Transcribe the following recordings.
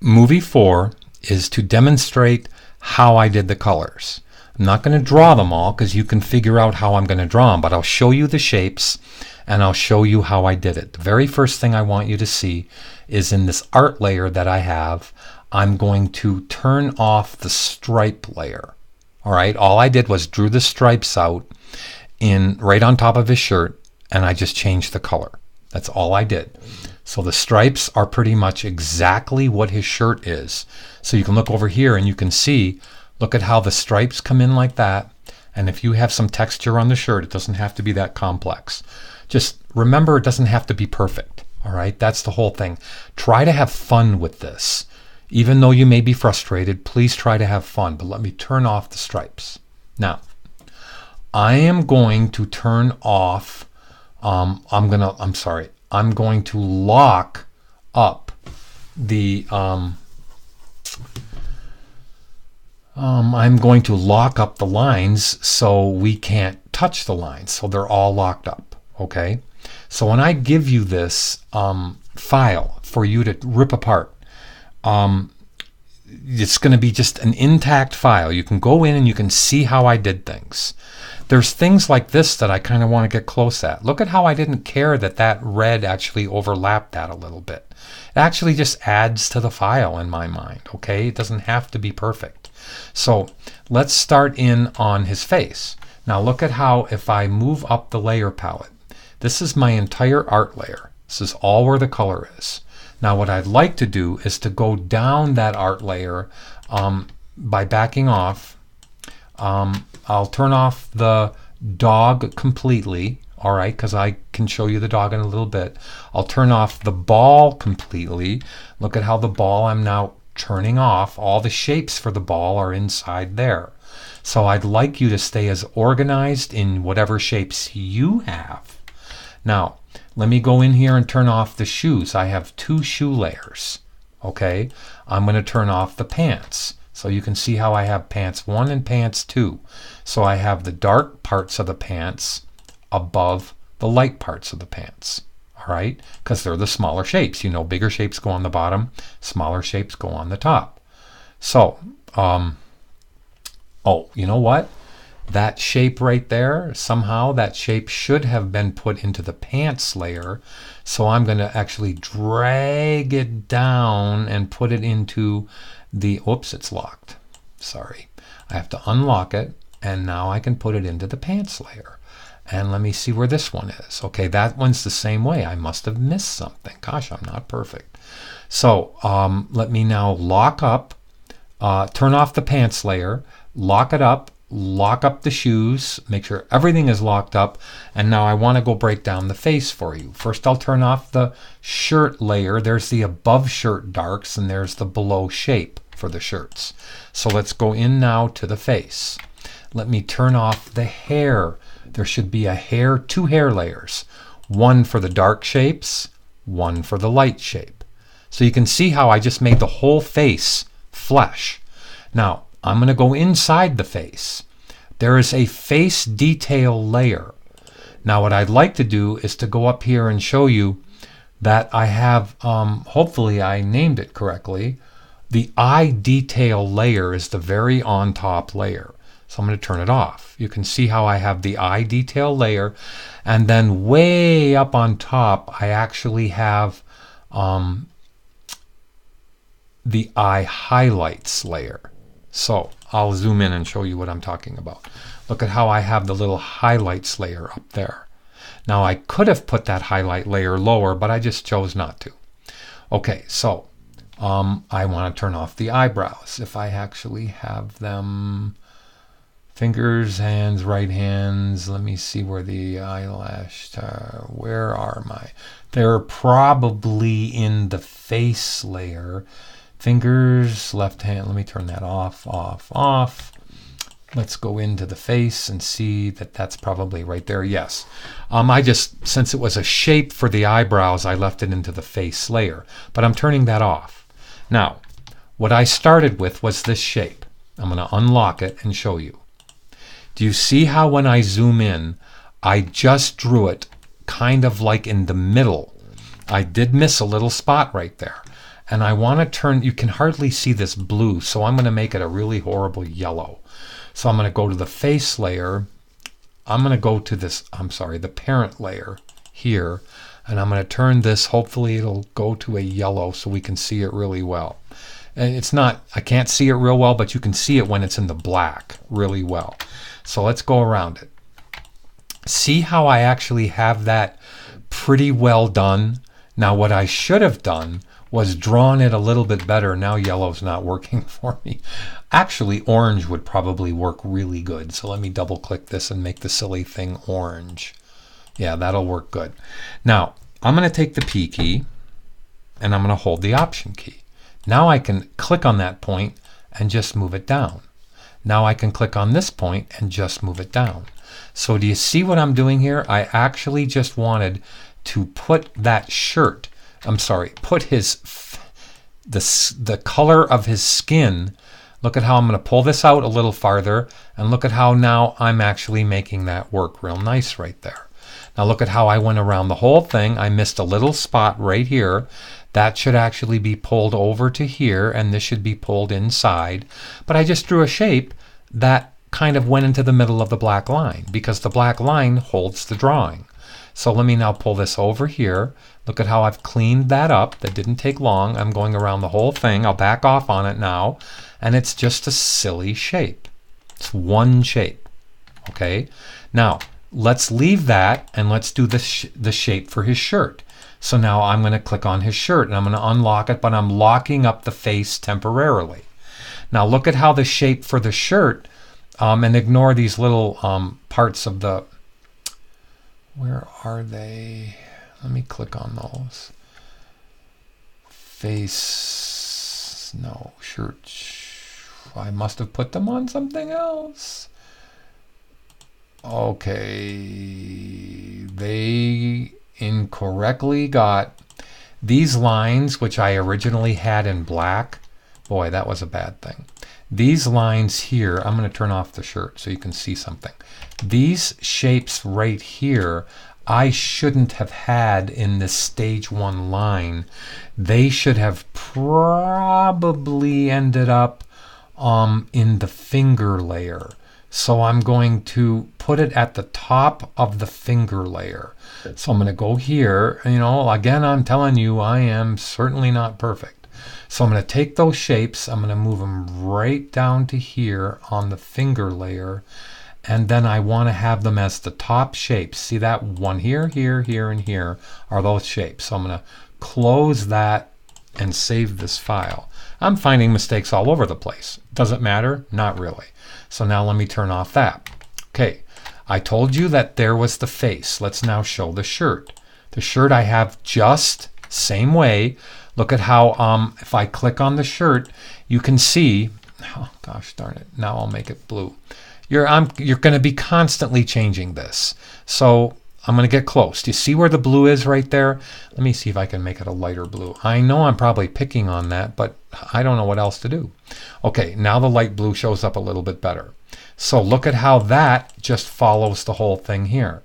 movie 4 is to demonstrate how I did the colors. I'm not going to draw them all because you can figure out how I'm going to draw them, but I'll show you the shapes and I'll show you how I did it. The very first thing I want you to see is in this art layer that I have, I'm going to turn off the stripe layer. All right, all I did was drew the stripes out in right on top of his shirt, and I just changed the color. That's all I did. So the stripes are pretty much exactly what his shirt is. So you can look over here and you can see, look at how the stripes come in like that. And if you have some texture on the shirt, it doesn't have to be that complex. Just remember, it doesn't have to be perfect. All right, that's the whole thing. Try to have fun with this. Even though you may be frustrated, please try to have fun. But let me turn off the stripes. Now, I am going to turn off, I'm going to lock up the, I'm going to lock up the lines so we can't touch the lines. So they're all locked up, okay? So when I give you this file for you to rip apart, it's going to be just an intact file. You can go in and you can see how I did things. There's things like this that I kind of want to get close at. Look at how I didn't care that that red actually overlapped that a little bit. It actually just adds to the file in my mind, okay? It doesn't have to be perfect. So let's start in on his face. Now look at how if I move up the layer palette, this is my entire art layer. This is all where the color is. Now what I'd like to do is to go down that art layer by backing off. I'll turn off the dog completely, all right, because I can show you the dog in a little bit. I'll turn off the ball completely. Look at how the ball I'm now turning off. All the shapes for the ball are inside there. So I'd like you to stay as organized in whatever shapes you have. Now, let me go in here and turn off the shoes. I have 2 shoe layers, okay? I'm going to turn off the pants. So you can see how I have pants 1 and pants 2. So I have the dark parts of the pants above the light parts of the pants, all right? Because they're the smaller shapes. You know, bigger shapes go on the bottom, smaller shapes go on the top. So, oh, you know what? That shape right there, somehow that shape should have been put into the pants layer. So I'm going to actually drag it down and put it into the, oops, it's locked. Sorry. I have to unlock it, and now I can put it into the pants layer. And let me see where this one is. Okay, that one's the same way. I must have missed something. Gosh, I'm not perfect. So let me now lock up, turn off the pants layer, lock it up, lock up the shoes, make sure everything is locked up, and now I want to go break down the face for you. First I'll turn off the shirt layer. There's the above shirt darks and there's the below shape for the shirts. So let's go in now to the face. Let me turn off the hair. There should be a hair, 2 hair layers, one for the dark shapes, one for the light shape. So you can see how I just made the whole face flesh. Now I'm going to go inside the face. There is a face detail layer. Now what I'd like to do is to go up here and show you that I have, hopefully I named it correctly, the eye detail layer is the very on top layer. So I'm going to turn it off. You can see how I have the eye detail layer, and then way up on top I actually have the eye highlights layer. So I'll zoom in and show you what I'm talking about. Look at how I have the little highlights layer up there. Now I could have put that highlight layer lower, but I just chose not to. Okay, so I want to turn off the eyebrows. If I actually have them, fingers, hands, right hands, let me see where the eyelash, where are my, they're probably in the face layer. Fingers, left hand, let me turn that off, off, off. Let's go into the face and see that that's probably right there. Yes. I just, since it was a shape for the eyebrows, I left it into the face layer, but I'm turning that off. Now, what I started with was this shape. I'm going to unlock it and show you. Do you see how when I zoom in, I just drew it kind of like in the middle? I did miss a little spot right there. and I want to turn, you can hardly see this blue, so I'm going to make it a really horrible yellow. So I'm going to go to the face layer. I'm going to go to this, I'm sorry, the parent layer here, and I'm going to turn this, hopefully it'll go to a yellow so we can see it really well. And it's not, I can't see it real well, but you can see it when it's in the black really well. So let's go around it. See how I actually have that pretty well done? Now what I should have done was drawn it a little bit better. Now yellow's not working for me. Actually, orange would probably work really good. So let me double click this and make the silly thing orange. Yeah, that'll work good. Now, I'm going to take the P key and I'm going to hold the Option key. Now I can click on that point and just move it down. Now I can click on this point and just move it down. So do you see what I'm doing here? I actually just wanted to put that shirt, I'm sorry, put the color of his skin. Look at how I'm going to pull this out a little farther, and look at how now I'm actually making that work real nice right there. Now look at how I went around the whole thing. I missed a little spot right here. That should actually be pulled over to here, and this should be pulled inside. But I just drew a shape that kind of went into the middle of the black line, because the black line holds the drawing. So let me now pull this over here. Look at how I've cleaned that up. That didn't take long. I'm going around the whole thing. I'll back off on it now, and it's just a silly shape. It's one shape. Okay, now let's leave that and let's do the shape for his shirt. So now I'm going to click on his shirt and I'm going to unlock it, but I'm locking up the face temporarily. Now look at how the shape for the shirt, and ignore these little parts of the, where are they? Let me click on those. Face, no, shirt. I must have put them on something else. Okay, they incorrectly got these lines, which I originally had in black. Boy, that was a bad thing. These lines here, I'm going to turn off the shirt so you can see something. These shapes right here, I shouldn't have had in this stage 1 line. They should have probably ended up in the finger layer. So I'm going to put it at the top of the finger layer. So I'm going to go here. You know, again, I'm telling you, I am certainly not perfect. So I'm going to take those shapes. I'm going to move them right down to here on the finger layer. And then I want to have them as the top shapes. See that one here, here, here, and here are those shapes. So I'm going to close that and save this file. I'm finding mistakes all over the place. Does it matter? Not really. So now let me turn off that. Okay, I told you that there was the face. Let's now show the shirt. The shirt I have just same way. Look at how if I click on the shirt, you can see, oh gosh darn it, now I'll make it blue. You're going to be constantly changing this. So I'm going to get close. Do you see where the blue is right there? Let me see if I can make it a lighter blue. I know I'm probably picking on that, but I don't know what else to do. Okay, now the light blue shows up a little bit better. So look at how that just follows the whole thing here.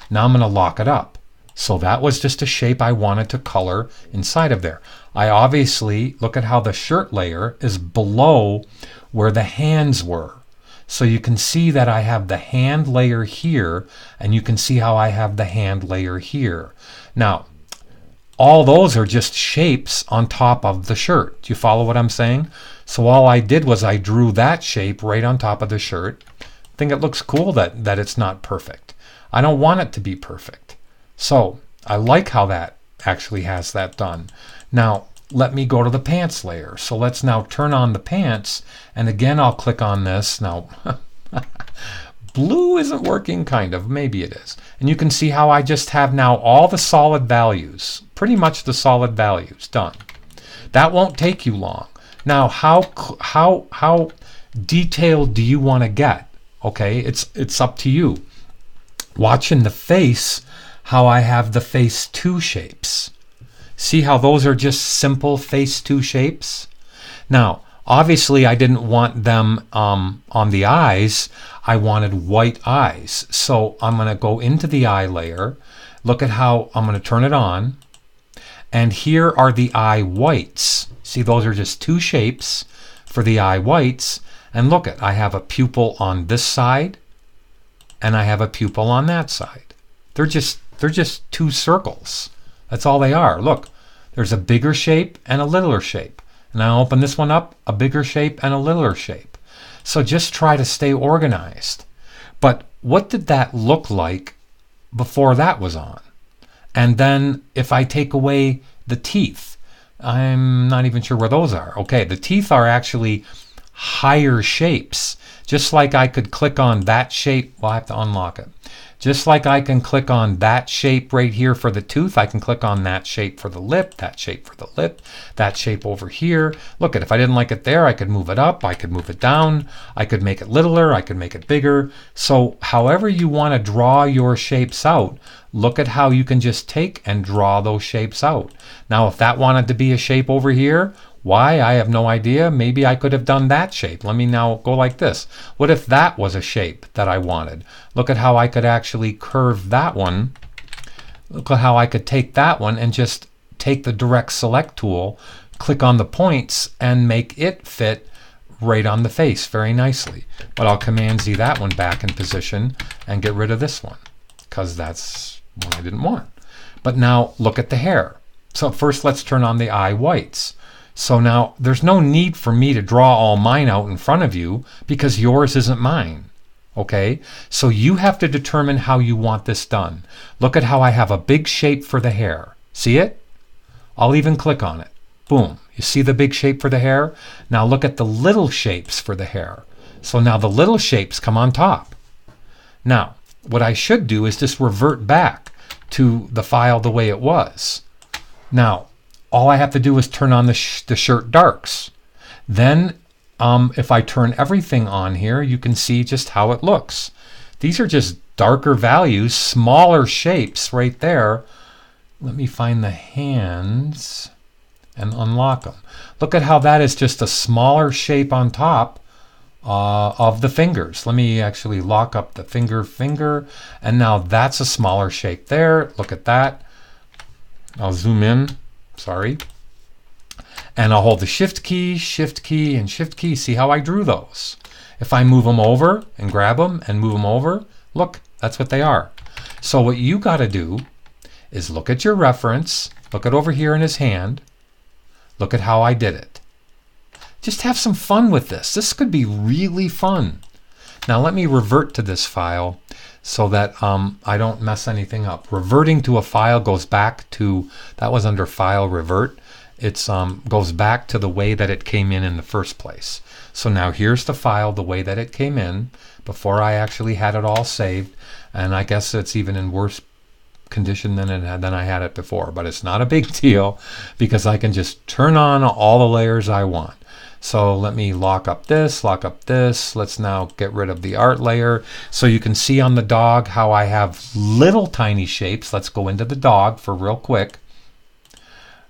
Now I'm going to lock it up. So that was just a shape I wanted to color inside of there. I obviously, look at how the shirt layer is below where the hands were. So you can see that I have the hand layer here, and you can see how I have the hand layer here. Now, all those are just shapes on top of the shirt. Do you follow what I'm saying? So all I did was I drew that shape right on top of the shirt. I think it looks cool that it's not perfect. I don't want it to be perfect. So I like how that actually has that done. Now, let me go to the pants layer. So let's now turn on the pants, and again I'll click on this. Now blue isn't working, kind of, maybe it is. And you can see how I just have now all the solid values, pretty much the solid values done. That won't take you long. Now how detailed do you want to get? Okay, it's up to you. Watching the face, how I have the face 2 shapes. See how those are just simple face 2 shapes? Now, obviously I didn't want them on the eyes. I wanted white eyes. So I'm going to go into the eye layer. Look at how I'm going to turn it on. And here are the eye whites. See, those are just two shapes for the eye whites. And look at, I have a pupil on this side and I have a pupil on that side. They're just two circles. That's all they are. Look, there's a bigger shape and a littler shape. And I open this one up, a bigger shape and a littler shape. So just try to stay organized. But what did that look like before that was on? And then if I take away the teeth, I'm not even sure where those are. Okay, the teeth are actually higher shapes. Just like I could click on that shape, well, I have to unlock it. Just like I can click on that shape right here for the tooth, I can click on that shape for the lip, that shape for the lip, that shape over here. Look at, if I didn't like it there, I could move it up, I could move it down, I could make it littler, I could make it bigger. So however you want to draw your shapes out, look at how you can just take and draw those shapes out. Now, if that wanted to be a shape over here, why? I have no idea. Maybe I could have done that shape. Let me now go like this. What if that was a shape that I wanted? Look at how I could actually curve that one. Look at how I could take that one and just take the direct select tool, click on the points, and make it fit right on the face very nicely. But I'll Command Z that one back in position and get rid of this one because that's one I didn't want. But now look at the hair. So first let's turn on the eye whites. So now there's no need for me to draw all mine out in front of you because yours isn't mine. Okay, so you have to determine how you want this done. Look at how I have a big shape for the hair. See it? I'll even click on it. Boom. You see the big shape for the hair? Now look at the little shapes for the hair. So now the little shapes come on top. Now, what I should do is just revert back to the file the way it was. Now, all I have to do is turn on the shirt darks. Then if I turn everything on here, you can see just how it looks. These are just darker values, smaller shapes right there. Let me find the hands and unlock them. Look at how that is just a smaller shape on top of the fingers. Let me actually lock up the finger, and now that's a smaller shape there. Look at that. I'll zoom in. Sorry. And I'll hold the shift key, and shift key. See how I drew those? If I move them over and grab them and move them over, look, that's what they are. So what you got to do is look at your reference, look at over here in his hand, look at how I did it. Just have some fun with this. This could be really fun. Now let me revert to this file so that I don't mess anything up. Reverting to a file goes back to, that was under File Revert. It goes back to the way that it came in the first place. So now here's the file the way that it came in before I actually had it all saved. And I guess it's even in worse condition than I had it before. But it's not a big deal because I can just turn on all the layers I want. So let me lock up this. Let's now get rid of the art layer. So you can see on the dog how I have little tiny shapes. Let's go into the dog for real quick.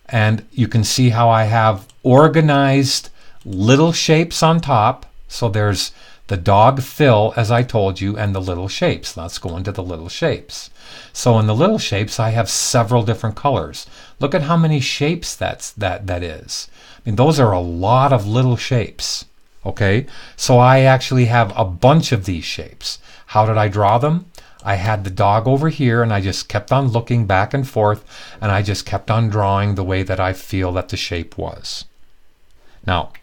And you can see how I have organized little shapes on top. So there's the dog fill, as I told you, and the little shapes. Let's go into the little shapes. So in the little shapes, I have several different colors. Look at how many shapes that is. I mean, those are a lot of little shapes. Okay, so I actually have a bunch of these shapes. How did I draw them? I had the dog over here and I just kept on looking back and forth and I just kept on drawing the way that I feel that the shape was. Now,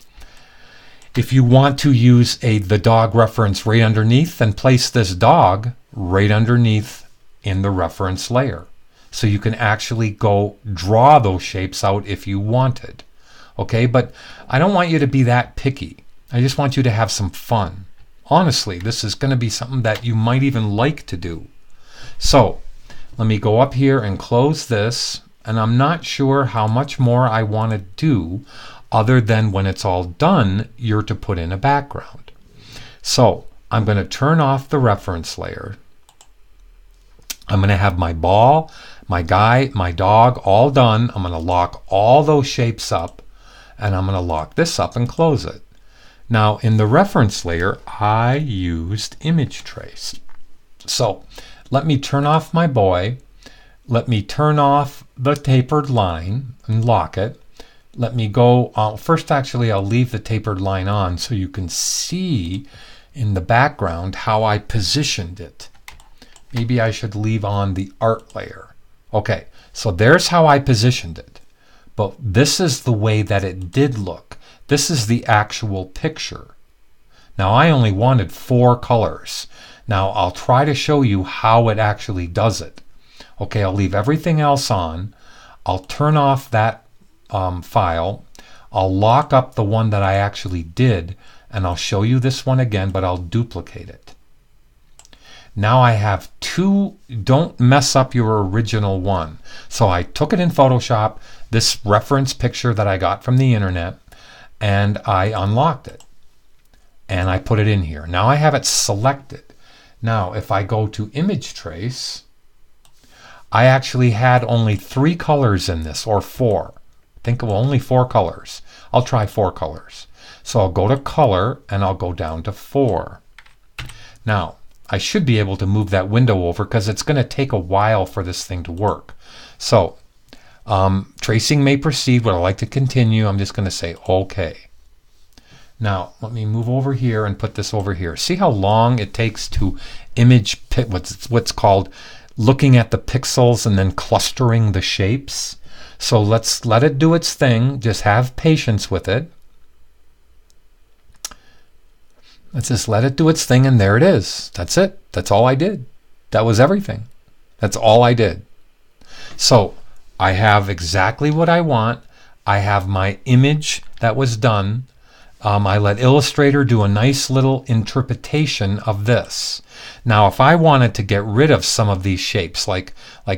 if you want to use the dog reference right underneath, then place this dog right underneath in the reference layer. So you can actually go draw those shapes out if you wanted. Okay, but I don't want you to be that picky. I just want you to have some fun. Honestly, this is going to be something that you might even like to do. So let me go up here and close this. And I'm not sure how much more I want to do other than when it's all done, you're to put in a background. So I'm going to turn off the reference layer. I'm going to have my ball, my guy, my dog all done. I'm going to lock all those shapes up. And I'm going to lock this up and close it. Now in the reference layer, I used image trace. So let me turn off my boy. Let me turn off the tapered line and lock it. Let me go, first actually I'll leave the tapered line on so you can see in the background how I positioned it. Maybe I should leave on the art layer. Okay, so there's how I positioned it. But this is the way that it did look. This is the actual picture. Now I only wanted 4 colors. Now I'll try to show you how it actually does it. Okay, I'll leave everything else on. I'll turn off that file. I'll lock up the one that I actually did, and I'll show you this one again, but I'll duplicate it. Now I have 2. Don't mess up your original one. So I took it in Photoshop, this reference picture that I got from the internet, and I unlocked it. And I put it in here. Now I have it selected. Now if I go to image trace, I actually had only 3 colors in this, or 4. Think of only 4 colors. I'll try 4 colors. So I'll go to color and I'll go down to 4. Now I should be able to move that window over because it's going to take a while for this thing to work. So tracing may proceed. Would I like to continue? I'm just going to say OK. Now let me move over here and put this over here. See how long it takes to image what's called looking at the pixels and then clustering the shapes. So let's let it do its thing. Just have patience with it. Let's just let it do its thing, and there it is. That's it. That's all I did. That was everything. That's all I did. So I have exactly what I want. I have my image that was done. I let Illustrator do a nice little interpretation of this. Now if I wanted to get rid of some of these shapes, like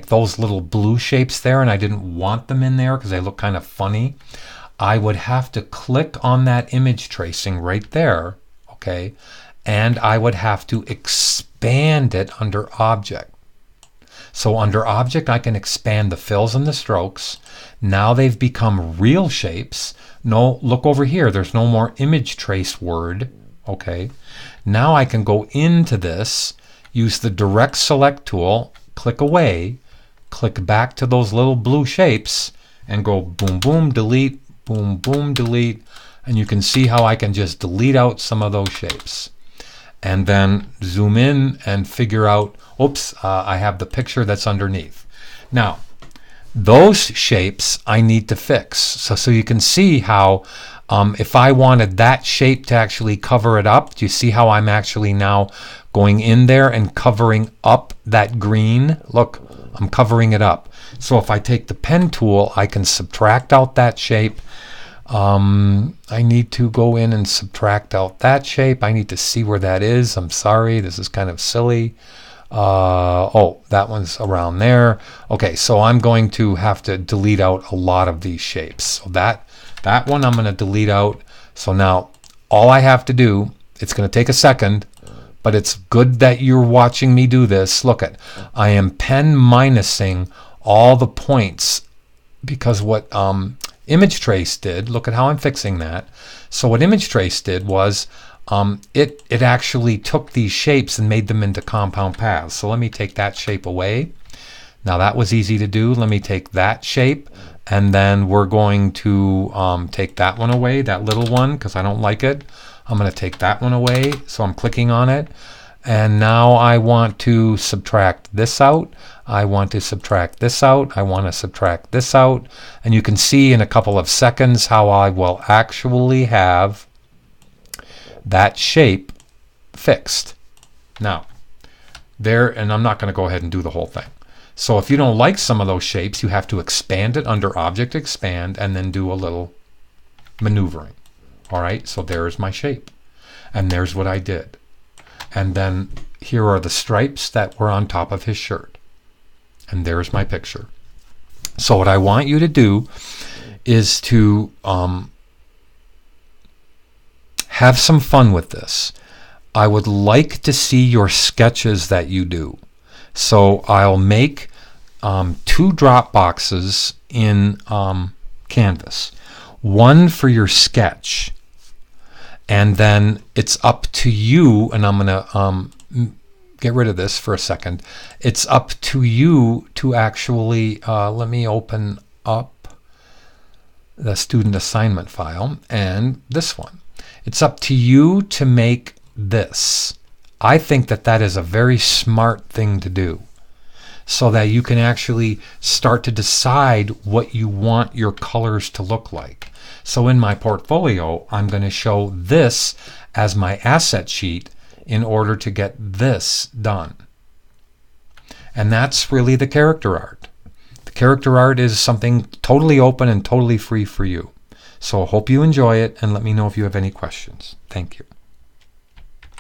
those little blue shapes there, and I didn't want them in there because they look kind of funny, I would have to click on that image tracing right there, okay, and I would have to expand it under Object. So under Object I can expand the fills and the strokes. Now they've become real shapes. No, look over here, there's no more image trace word. Okay, now I can go into this, use the direct select tool, click away, click back to those little blue shapes, and go boom boom delete, boom boom delete, and you can see how I can just delete out some of those shapes. And then zoom in and figure out, oops, I have the picture that's underneath. Now those shapes I need to fix. So you can see how if I wanted that shape to actually cover it up, do you see how I'm actually now going in there and covering up that green? Look, I'm covering it up. So if I take the pen tool, I can subtract out that shape. I need to go in and subtract out that shape. I need to see where that is. I'm sorry, this is kind of silly. Oh, that one's around there. Okay, so I'm going to have to delete out a lot of these shapes. So that one I'm going to delete out. So now all I have to do, it's going to take a second, but it's good that you're watching me do this. Look at, I am pen minusing all the points because what image trace did, look at how I'm fixing that. So what image trace did was it actually took these shapes and made them into compound paths. So let me take that shape away. Now that was easy to do. Let me take that shape, and then we're going to take that one away, that little one, because I don't like it. I'm going to take that one away. So I'm clicking on it. And now I want to subtract this out. I want to subtract this out. I want to subtract this out. And you can see in a couple of seconds how I will actually have that shape fixed. Now, there, and I'm not going to go ahead and do the whole thing. So if you don't like some of those shapes, you have to expand it under Object Expand and then do a little maneuvering. All right, so there's my shape. And there's what I did. And then here are the stripes that were on top of his shirt. And there's my picture. So what I want you to do is to have some fun with this. I would like to see your sketches that you do. So I'll make 2 drop boxes in Canvas. One for your sketch. And then it's up to you, and I'm going to get rid of this for a second. It's up to you to actually, let me open up the student assignment file and this one. It's up to you to make this. I think that that is a very smart thing to do, so that you can actually start to decide what you want your colors to look like. So in my portfolio, I'm going to show this as my asset sheet in order to get this done. And that's really the character art. The character art is something totally open and totally free for you. So I hope you enjoy it, and let me know if you have any questions. Thank you.